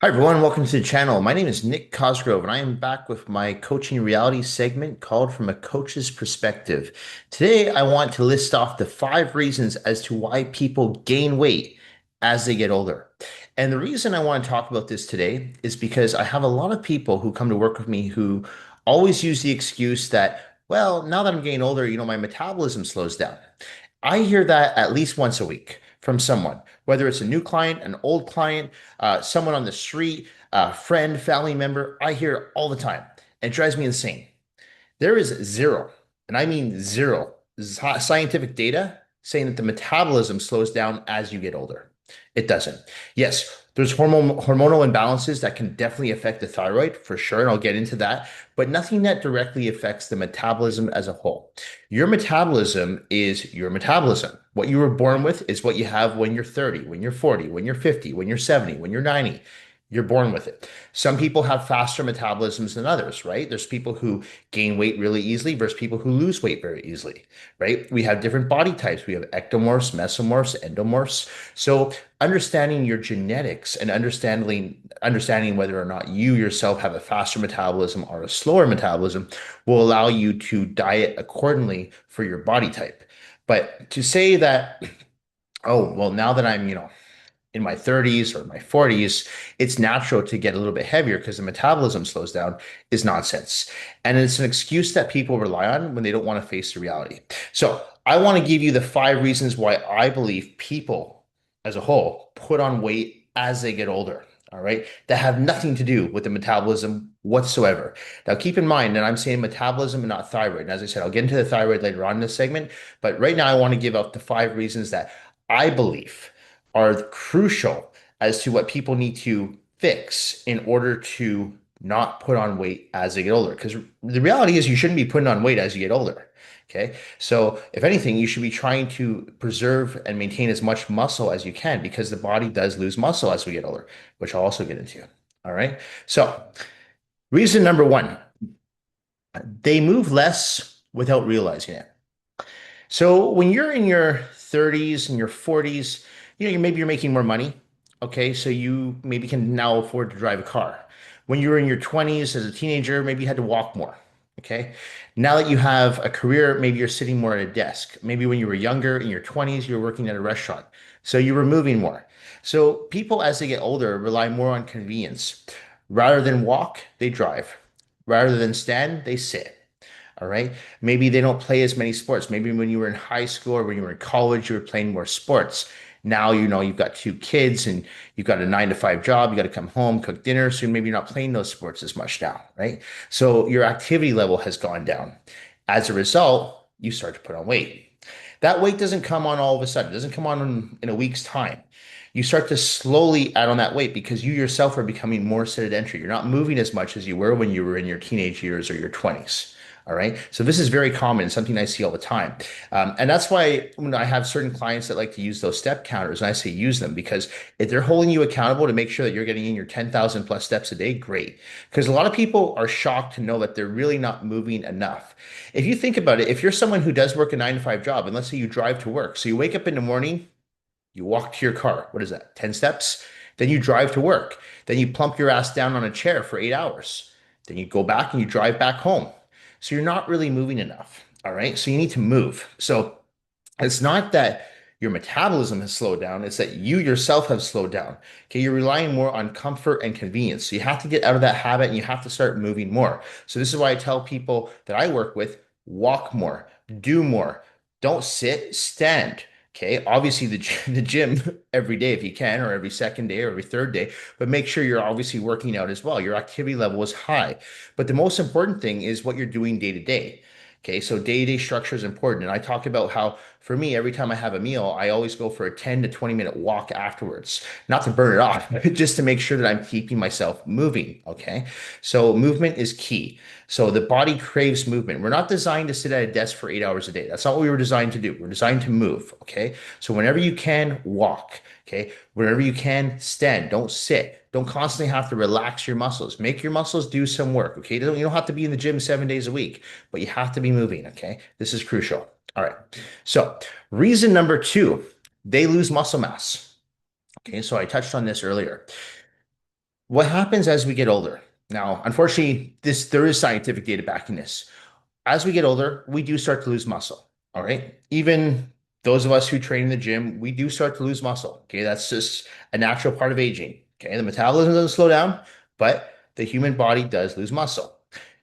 Hi everyone, welcome to the channel. My name is Nick Cosgrove and I am back with my coaching reality segment called From a Coach's Perspective. Today I want to list off the 5 reasons as to why people gain weight as they get older. And the reason I want to talk about this today is because I have a lot of people who come to work with me who always use the excuse that, well, now that I'm getting older, my metabolism slows down. I hear that at least once a week from someone, whether it's a new client, an old client, someone on the street, a friend, family member. I hear it all the time. It drives me insane. There is zero, and I mean zero, scientific data saying that the metabolism slows down as you get older. It doesn't. Yes, there's hormonal imbalances that can definitely affect the thyroid for sure, and I'll get into that, but nothing that directly affects the metabolism as a whole. Your metabolism is your metabolism. What you were born with is what you have when you're 30, when you're 40, when you're 50, when you're 70, when you're 90. You're born with it. Some people have faster metabolisms than others, right? There's people who gain weight really easily versus people who lose weight very easily, right? We have different body types. We have ectomorphs, mesomorphs, endomorphs. So understanding your genetics and understanding whether or not you yourself have a faster metabolism or a slower metabolism will allow you to diet accordingly for your body type. But to say that, oh, well, now that I'm, in my 30s or my 40s, it's natural to get a little bit heavier because the metabolism slows down is nonsense. And it's an excuse that people rely on when they don't want to face the reality. So I want to give you the 5 reasons why I believe people as a whole put on weight as they get older. All right. That have nothing to do with the metabolism whatsoever. Now, keep in mind that I'm saying metabolism and not thyroid. And as I said, I'll get into the thyroid later on in this segment. But right now, I want to give out the 5 reasons that I believe are crucial as to what people need to fix in order to not put on weight as they get older. Because the reality is, you shouldn't be putting on weight as you get older. Okay. So, if anything, you should be trying to preserve and maintain as much muscle as you can because the body does lose muscle as we get older, which I'll also get into. All right. So, reason number one, they move less without realizing it. So when you're in your 30s and your 40s, maybe you're making more money. Okay, so you maybe can now afford to drive a car. When you were in your 20s as a teenager, maybe you had to walk more. Okay. Now that you have a career, maybe you're sitting more at a desk. Maybe when you were younger in your 20s, you were working at a restaurant. So you were moving more. So people as they get older rely more on convenience. Rather than walk, they drive. Rather than stand, they sit. All right. Maybe they don't play as many sports. Maybe when you were in high school or when you were in college, you were playing more sports. Now, you've got 2 kids and you've got a 9 to 5 job. You got to come home, cook dinner. So maybe you're not playing those sports as much now, right? So your activity level has gone down. As a result, you start to put on weight. That weight doesn't come on all of a sudden. It doesn't come on in a week's time. You start to slowly add on that weight because you yourself are becoming more sedentary. You're not moving as much as you were when you were in your teenage years or your 20s. All right. So this is very common, something I see all the time. And that's why when I have certain clients that like to use those step counters, and I say use them because if they're holding you accountable to make sure that you're getting in your 10,000 plus steps a day, great. Because a lot of people are shocked to know that they're really not moving enough. If you think about it, if you're someone who does work a 9 to 5 job, and let's say you drive to work, so you wake up in the morning, you walk to your car. What is that? 10 steps? Then you drive to work. Then you plump your ass down on a chair for 8 hours. Then you go back and you drive back home. So you're not really moving enough. All right. So you need to move. So it's not that your metabolism has slowed down, it's that you yourself have slowed down. Okay. You're relying more on comfort and convenience. So you have to get out of that habit and you have to start moving more. So this is why I tell people that I work with walk more, do more. Don't sit, stand. Okay, obviously the gym every day if you can, or every second day or every third day, but make sure you're obviously working out as well. Your activity level is high. But the most important thing is what you're doing day to day. Okay, so day-to-day structure is important. And I talk about how for me, every time I have a meal, I always go for a 10 to 20 minute walk afterwards, not to burn it off, just to make sure that I'm keeping myself moving. Okay, so movement is key. So the body craves movement. We're not designed to sit at a desk for 8 hours a day. That's not what we were designed to do. We're designed to move. Okay, so whenever you can, walk. Okay, whenever you can, stand. Don't sit. Don't constantly have to relax your muscles. Make your muscles do some work. Okay, you don't have to be in the gym 7 days a week, but you have to be moving. Okay, this is crucial. All right. So, reason number two, they lose muscle mass. Okay, so I touched on this earlier. What happens as we get older? Now, unfortunately, there is scientific data backing this. As we get older, we do start to lose muscle. All right. Even those of us who train in the gym, we do start to lose muscle. Okay. That's just a natural part of aging. Okay. The metabolism doesn't slow down, but the human body does lose muscle.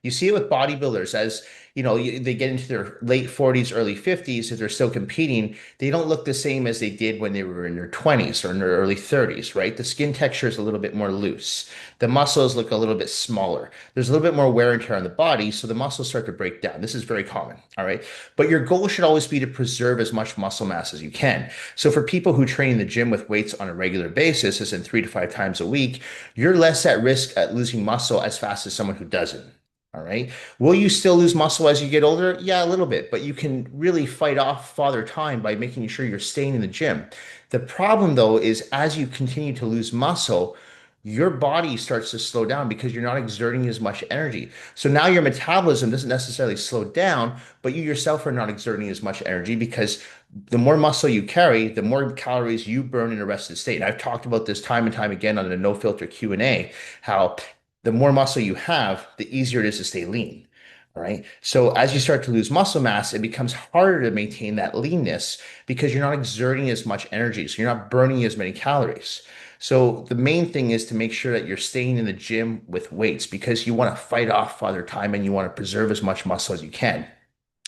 You see it with bodybuilders as they get into their late 40s, early 50s. If they're still competing, they don't look the same as they did when they were in their 20s or in their early 30s, right? The skin texture is a little bit more loose. The muscles look a little bit smaller. There's a little bit more wear and tear on the body, so the muscles start to break down. This is very common, all right? But your goal should always be to preserve as much muscle mass as you can. So for people who train in the gym with weights on a regular basis, as in 3 to 5 times a week, you're less at risk at losing muscle as fast as someone who doesn't. All right. Will you still lose muscle as you get older? Yeah, a little bit, but you can really fight off father time by making sure you're staying in the gym. The problem, though, is as you continue to lose muscle, your body starts to slow down because you're not exerting as much energy. So now your metabolism doesn't necessarily slow down, but you yourself are not exerting as much energy because the more muscle you carry, the more calories you burn in a rested state. And I've talked about this time and time again on the No Filter Q&A, how the more muscle you have, the easier it is to stay lean. All right. So as you start to lose muscle mass, it becomes harder to maintain that leanness because you're not exerting as much energy. So you're not burning as many calories. So the main thing is to make sure that you're staying in the gym with weights because you want to fight off father time and you want to preserve as much muscle as you can.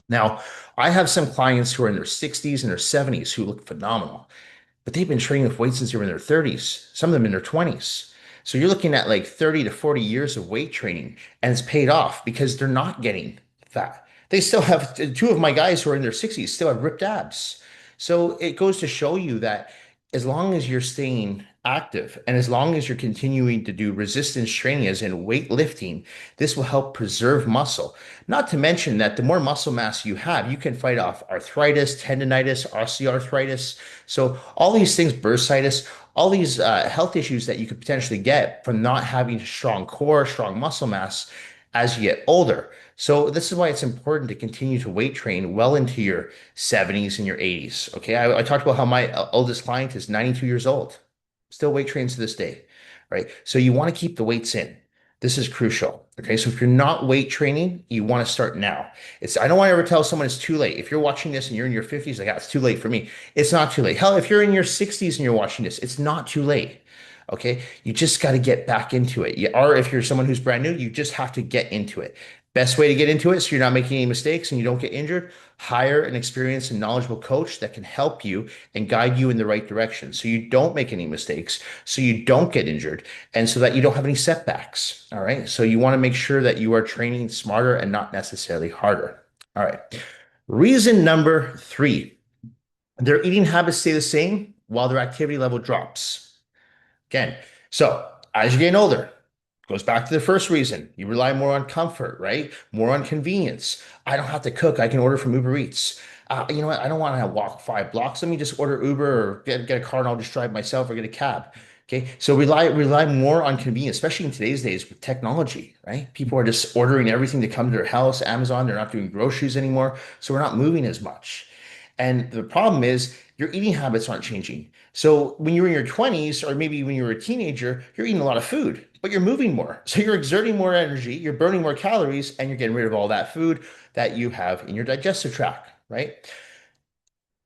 Now, I have some clients who are in their 60s and their 70s who look phenomenal, but they've been training with weights since they were in their 30s, some of them in their 20s. So you're looking at like 30 to 40 years of weight training, and it's paid off because they're not getting fat. They still have two of my guys who are in their 60s still have ripped abs. So it goes to show you that as long as you're staying active and as long as you're continuing to do resistance training, as in weightlifting, this will help preserve muscle. Not to mention that the more muscle mass you have, you can fight off arthritis, tendonitis, osteoarthritis. So all these things, bursitis, all these health issues that you could potentially get from not having a strong core, strong muscle mass as you get older. So this is why it's important to continue to weight train well into your 70s and your 80s. Okay, I talked about how my oldest client is 92 years old, still weight trains to this day, right? So you want to keep the weights in. This is crucial. Okay, so if you're not weight training, you want to start now. I don't want to ever tell someone it's too late. If you're watching this and you're in your 50s, like, it's too late for me. It's not too late. Hell, if you're in your 60s and you're watching this, it's not too late. Okay, you just got to get back into it. Or if you're someone who's brand new, you just have to get into it. Best way to get into it so you're not making any mistakes and you don't get injured, hire an experienced and knowledgeable coach that can help you and guide you in the right direction so you don't make any mistakes, so you don't get injured, and so that you don't have any setbacks. All right. So you want to make sure that you are training smarter and not necessarily harder. All right. Reason number three, their eating habits stay the same while their activity level drops. Again, so as you're getting older, goes back to the first reason. You rely more on comfort, right? More on convenience. I don't have to cook. I can order from Uber Eats. You know what? I don't want to walk 5 blocks. Let me just order Uber or get a car and I'll just drive myself or get a cab. Okay. So rely more on convenience, especially in today's days with technology, right? People are just ordering everything to come to their house, Amazon. They're not doing groceries anymore. So we're not moving as much. And the problem is your eating habits aren't changing. So when you're in your 20s, or maybe when you were a teenager, you're eating a lot of food, but you're moving more. So you're exerting more energy, you're burning more calories, and you're getting rid of all that food that you have in your digestive tract, right?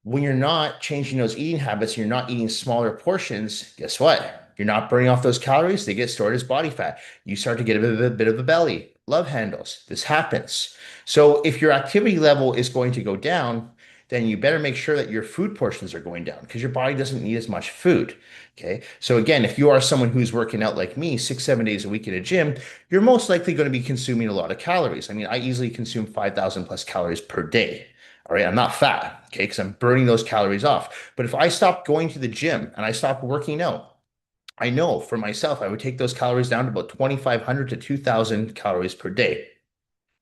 When you're not changing those eating habits, you're not eating smaller portions, guess what? You're not burning off those calories, they get stored as body fat. You start to get a bit of a belly, love handles. This happens. So if your activity level is going to go down, then you better make sure that your food portions are going down because your body doesn't need as much food. Okay. So again, if you are someone who's working out like me, 6, 7 days a week in a gym, you're most likely going to be consuming a lot of calories. I mean, I easily consume 5,000 plus calories per day. All right. I'm not fat. Okay. Because I'm burning those calories off. But if I stop going to the gym and I stop working out, I know for myself, I would take those calories down to about 2,500 to 2,000 calories per day.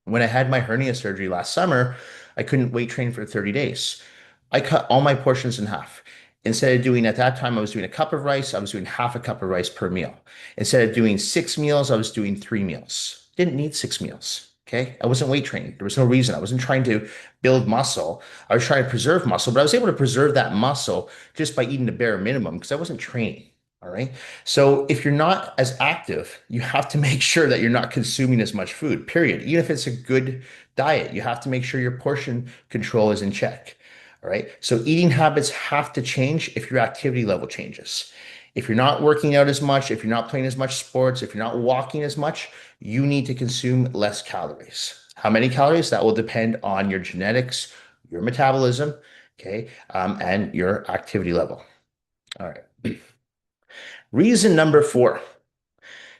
When I had my hernia surgery last summer, I couldn't weight train for 30 days. I cut all my portions in half. Instead of doing at that time, I was doing a cup of rice, I was doing half a cup of rice per meal. Instead of doing 6 meals, I was doing 3 meals. Didn't need 6 meals. Okay. I wasn't weight training. There was no reason. I wasn't trying to build muscle. I was trying to preserve muscle, but I was able to preserve that muscle just by eating the bare minimum because I wasn't training. All right. So if you're not as active, you have to make sure that you're not consuming as much food, period. Even if it's a good diet, you have to make sure your portion control is in check. All right. So eating habits have to change if your activity level changes. If you're not working out as much, if you're not playing as much sports, if you're not walking as much, you need to consume less calories. How many calories? That will depend on your genetics, your metabolism, okay, and your activity level. All right. Reason number four,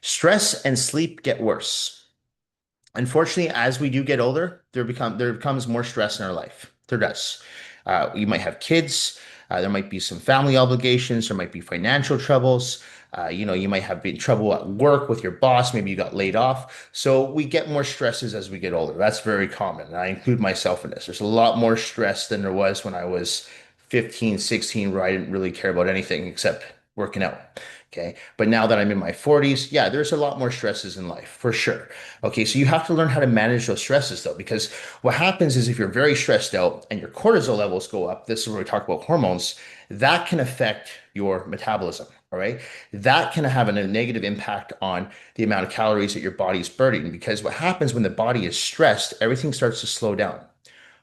stress and sleep get worse. Unfortunately, as we do get older, there becomes more stress in our life. There does. You might have kids. There might be some family obligations. There might be financial troubles. You might have been trouble at work with your boss. Maybe you got laid off. So we get more stresses as we get older. That's very common. And I include myself in this. There's a lot more stress than there was when I was 15, 16, where I didn't really care about anything except working out. Okay. But now that I'm in my 40s, yeah, there's a lot more stresses in life for sure. Okay. So you have to learn how to manage those stresses though, because what happens is if you're very stressed out and your cortisol levels go up, this is where we talk about hormones, that can affect your metabolism. All right. That can have a negative impact on the amount of calories that your body is burning because what happens when the body is stressed, everything starts to slow down.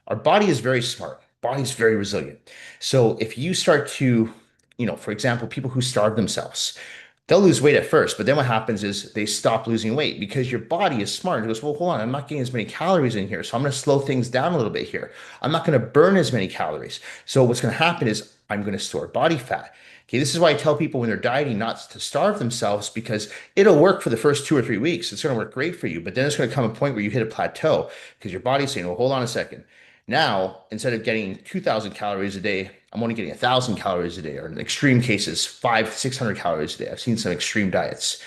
Our body is very smart. Body's very resilient. So if you start to, for example, people who starve themselves, they'll lose weight at first, but then what happens is they stop losing weight because your body is smart. It goes, well, hold on, I'm not getting as many calories in here, so I'm going to slow things down a little bit here. I'm not going to burn as many calories. So what's going to happen is I'm going to store body fat. Okay, this is why I tell people when they're dieting not to starve themselves because it'll work for the first 2 or 3 weeks. It's going to work great for you, but then it's going to come a point where you hit a plateau because your body's saying, well, hold on a second. Now, instead of getting 2,000 calories a day, I'm only getting 1,000 calories a day, or in extreme cases, 600 calories a day. I've seen some extreme diets.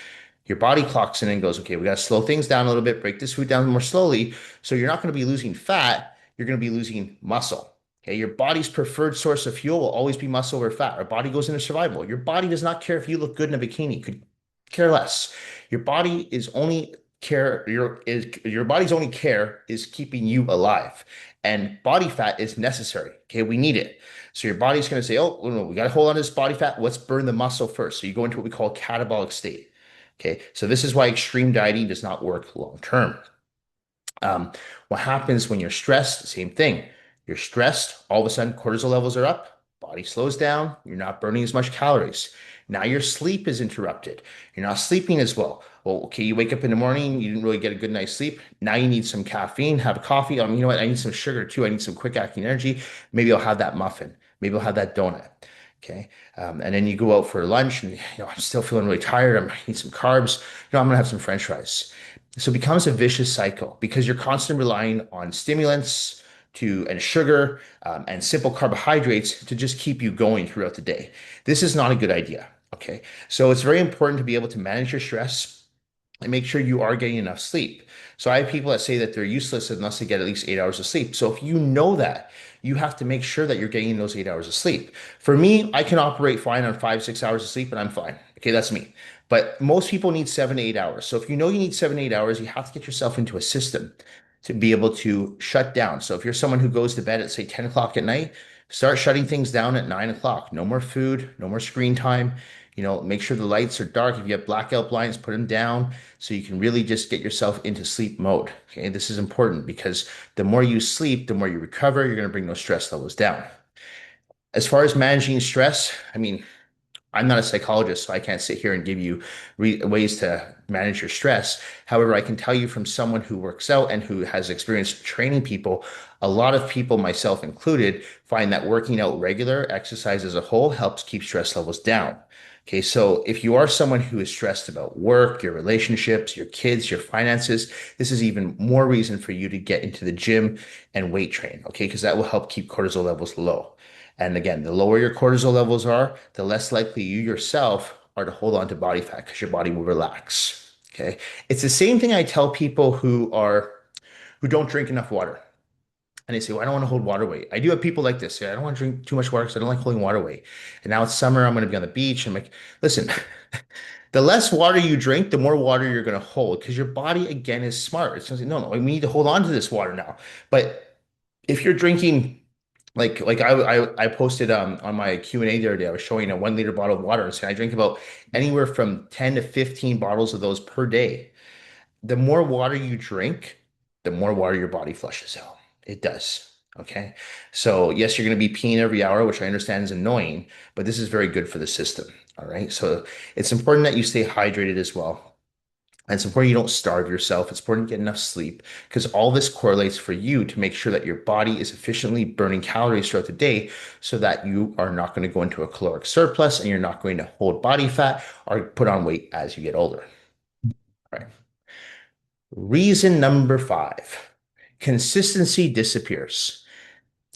Your body clocks in and goes, okay, we got to slow things down a little bit, break this food down more slowly. So you're not going to be losing fat, you're going to be losing muscle. Okay, your body's preferred source of fuel will always be muscle over fat. Our body goes into survival. Your body does not care if you look good in a bikini, could care less. Your body is only care your body's only care is keeping you alive. And body fat is necessary. Okay, we need it. So your body's going to say, oh, no, we got to hold on to this body fat. Let's burn the muscle first. So you go into what we call catabolic state. Okay, so this is why extreme dieting does not work long term. Um, what happens when you're stressed? Same thing. You're stressed, all of a sudden cortisol levels are up, body slows down, you're not burning as much calories. Now your sleep is interrupted. You're not sleeping as well. Well, okay, you wake up in the morning, you didn't really get a good night's sleep. Now you need some caffeine, have a coffee. You know what? I need some sugar too. I need some quick acting energy. Maybe I'll have that muffin. Maybe I'll have that donut. Okay. And then you go out for lunch and I'm still feeling really tired. I need some carbs. I'm gonna have some French fries. So it becomes a vicious cycle because you're constantly relying on stimulants and sugar and simple carbohydrates to just keep you going throughout the day. This is not a good idea. Okay. So it's very important to be able to manage your stress and make sure you are getting enough sleep. So I have people that say that they're useless unless they get at least 8 hours of sleep. So if you know that, you have to make sure that you're getting those 8 hours of sleep. For me, I can operate fine on 5, 6 hours of sleep and I'm fine. Okay, that's me. But most people need 7 to 8 hours. So if you know you need 7 to 8 hours, you have to get yourself into a system to be able to shut down. So if you're someone who goes to bed at say 10 o'clock at night, start shutting things down at 9 o'clock. No more food, no more screen time. Make sure the lights are dark. If you have blackout blinds, put them down so you can really just get yourself into sleep mode. Okay, this is important because the more you sleep, the more you recover, you're going to bring those stress levels down. As far as managing stress, I mean, I'm not a psychologist, so I can't sit here and give you ways to manage your stress. However, I can tell you from someone who works out and who has experience training people, a lot of people, myself included, find that working out regular exercise as a whole helps keep stress levels down. Okay, so if you are someone who is stressed about work, your relationships, your kids, your finances, this is even more reason for you to get into the gym and weight train, okay? Because that will help keep cortisol levels low. And again, the lower your cortisol levels are, the less likely you yourself are to hold on to body fat because your body will relax. Okay. It's the same thing I tell people who don't drink enough water. And they say, well, I don't want to hold water weight. I do have people like this. Say, I don't want to drink too much water because I don't like holding water weight. And now it's summer, I'm going to be on the beach. I'm like, listen, the less water you drink, the more water you're going to hold because your body again is smart. It's going to say, no, no, we need to hold on to this water now. But if you're drinking Like I posted on my Q&A the other day. I was showing a 1 liter bottle of water and saying I drink about anywhere from 10 to 15 bottles of those per day. The more water you drink, the more water your body flushes out. It does. Okay. So, yes, you're going to be peeing every hour, which I understand is annoying, but this is very good for the system. All right. So, it's important that you stay hydrated as well. And it's important you don't starve yourself. It's important to get enough sleep because all this correlates for you to make sure that your body is efficiently burning calories throughout the day so that you are not going to go into a caloric surplus and you're not going to hold body fat or put on weight as you get older. All right. Reason number five, consistency disappears.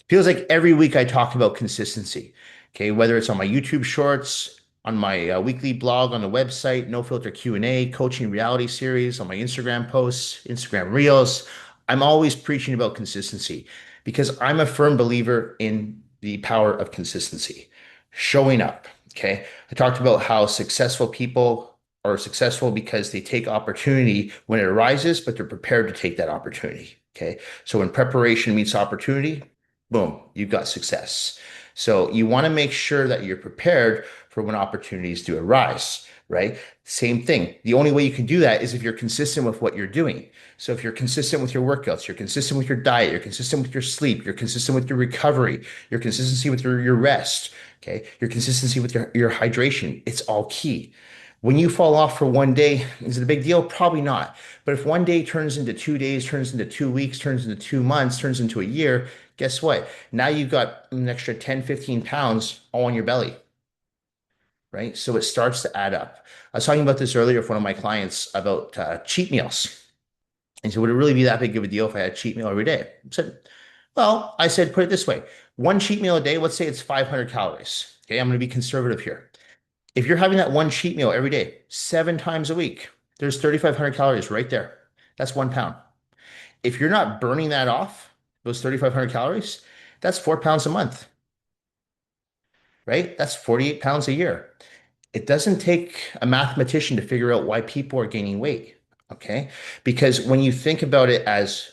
Feels like every week I talk about consistency. Okay, whether it's on my YouTube shorts, on my weekly blog, on the website, No Filter Q&A, coaching reality series, on my Instagram posts, Instagram reels, I'm always preaching about consistency because I'm a firm believer in the power of consistency. Showing up. Okay, I talked about how successful people are successful because they take opportunity when it arises, but they're prepared to take that opportunity. Okay, so when preparation meets opportunity, boom, you've got success. So you want to make sure that you're prepared for when opportunities do arise, right? Same thing. The only way you can do that is if you're consistent with what you're doing. So if you're consistent with your workouts, you're consistent with your diet, you're consistent with your sleep, you're consistent with your recovery, your consistency with your rest, okay? Your consistency with your hydration, it's all key. When you fall off for one day, is it a big deal? Probably not. But if one day turns into 2 days, turns into 2 weeks, turns into 2 months, turns into a year, guess what? Now you've got an extra 10, 15 pounds all on your belly, right? So it starts to add up. I was talking about this earlier with one of my clients about cheat meals. And so would it really be that big of a deal if I had a cheat meal every day? I said, put it this way. One cheat meal a day, let's say it's 500 calories. Okay, I'm going to be conservative here. If you're having that one cheat meal every day, 7 times a week, there's 3,500 calories right there. That's 1 pound. If you're not burning that off, those 3,500 calories, that's 4 pounds a month, right? That's 48 pounds a year. It doesn't take a mathematician to figure out why people are gaining weight, okay? Because when you think about it as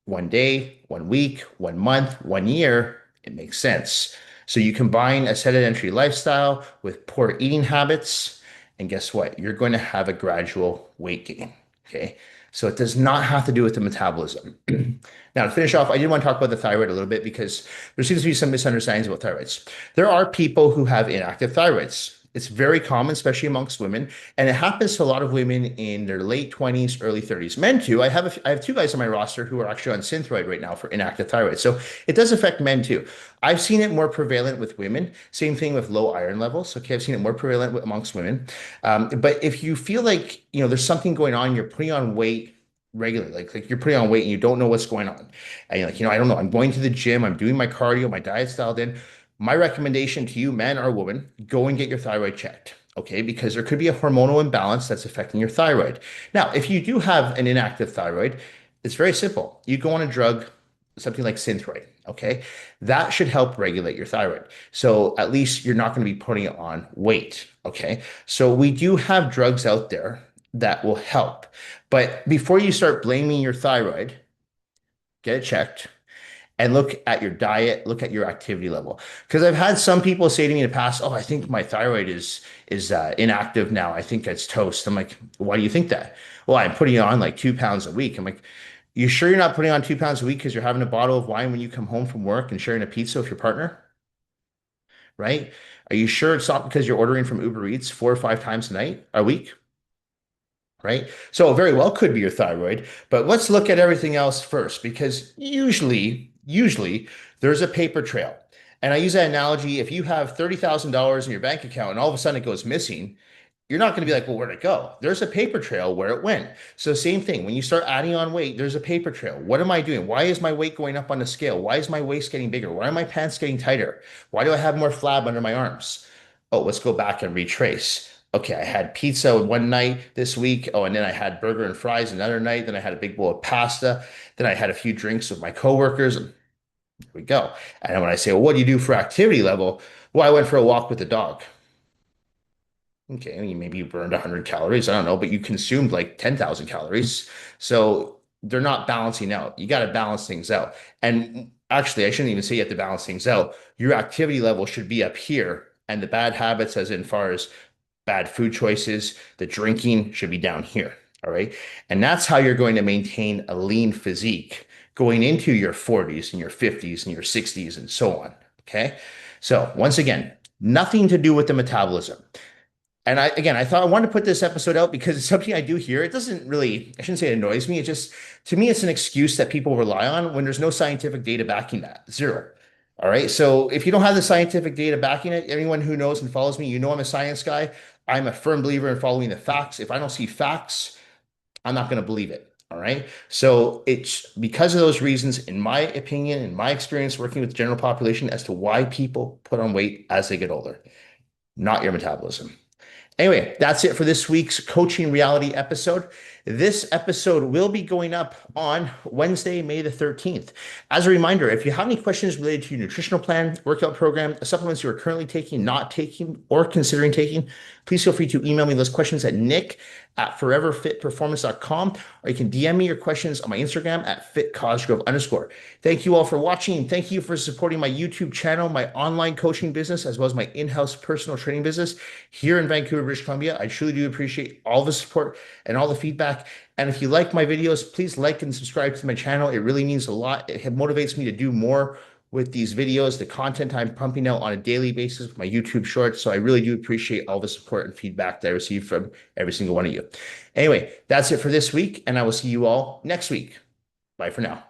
one day, 1 week, 1 month, 1 year, it makes sense. So you combine a sedentary lifestyle with poor eating habits, and guess what? You're going to have a gradual weight gain. Okay. So it does not have to do with the metabolism. Now, to finish off, I did want to talk about the thyroid a little bit because there seems to be some misunderstandings about thyroids. There are people who have inactive thyroids. It's very common, especially amongst women, and it happens to a lot of women in their late 20s, early 30s. Men too. I have two guys on my roster who are actually on Synthroid right now for inactive thyroid. So it does affect men too. I've seen it more prevalent with women. Same thing with low iron levels. Okay, I've seen it more prevalent amongst women. But if you feel like there's something going on, you're putting on weight regularly, like you're putting on weight and you don't know what's going on, and you're like, I don't know. I'm going to the gym. I'm doing my cardio. My diet's dialed in. My recommendation to you, man or woman, go and get your thyroid checked. Okay, because there could be a hormonal imbalance that's affecting your thyroid. Now, if you do have an inactive thyroid, it's very simple. You go on a drug, something like Synthroid. Okay, that should help regulate your thyroid. So at least you're not going to be putting on weight. Okay, so we do have drugs out there that will help. But before you start blaming your thyroid, get it checked and look at your diet, look at your activity level. Because I've had some people say to me in the past, "Oh, I think my thyroid is inactive now. I think it's toast." I'm like, "Why do you think that?" Well, I'm putting on like 2 pounds a week. I'm like, "You sure you're not putting on 2 pounds a week because you're having a bottle of wine when you come home from work and sharing a pizza with your partner, right? Are you sure it's not because you're ordering from Uber Eats 4 or 5 times a week?" Right? So it very well could be your thyroid, but let's look at everything else first because usually there's a paper trail. And I use that analogy. If you have $30,000 in your bank account and all of a sudden it goes missing, you're not going to be like, well, where'd it go? There's a paper trail where it went. So same thing. When you start adding on weight, there's a paper trail. What am I doing? Why is my weight going up on the scale? Why is my waist getting bigger? Why are my pants getting tighter? Why do I have more flab under my arms? Oh, let's go back and retrace. Okay, I had pizza one night this week. Oh, and then I had burger and fries another night. Then I had a big bowl of pasta. Then I had a few drinks with my coworkers. There we go. And then when I say, well, what do you do for activity level? Well, I went for a walk with the dog. Okay, I mean, maybe you burned 100 calories. I don't know, but you consumed like 10,000 calories. So they're not balancing out. You got to balance things out. And Actually, I shouldn't even say you have to balance things out. Your activity level should be up here, and the bad habits, as in far as bad food choices, the drinking should be down here. All right. And that's how you're going to maintain a lean physique going into your 40s and your 50s and your 60s and so on. Okay. So, once again, nothing to do with the metabolism. And I thought I wanted to put this episode out because it's something I do here. It doesn't really, I shouldn't say it annoys me. It just, to me, it's an excuse that people rely on when there's no scientific data backing that. Zero. All right. So if you don't have the scientific data backing it, anyone who knows and follows me, you know I'm a science guy. I'm a firm believer in following the facts. If I don't see facts, I'm not going to believe it. All right. So it's because of those reasons, in my opinion, in my experience working with the general population, as to why people put on weight as they get older, not your metabolism. Anyway, that's it for this week's Coaching Reality episode. This episode will be going up on Wednesday, May the 13th. As a reminder, if you have any questions related to your nutritional plan, workout program, supplements you are currently taking, not taking, or considering taking, please feel free to email me those questions at nick@foreverfitperformance.com, or you can DM me your questions on my Instagram at fitcosgrove_. Thank you all for watching. Thank you for supporting my YouTube channel, my online coaching business, as well as my in-house personal training business here in Vancouver, British Columbia. I truly do appreciate all the support and all the feedback. And if you like my videos, please like and subscribe to my channel. It really means a lot. It motivates me to do more with these videos, the content I'm pumping out on a daily basis with my YouTube shorts. So I really do appreciate all the support and feedback that I receive from every single one of you. Anyway, that's it for this week, and I will see you all next week. Bye for now.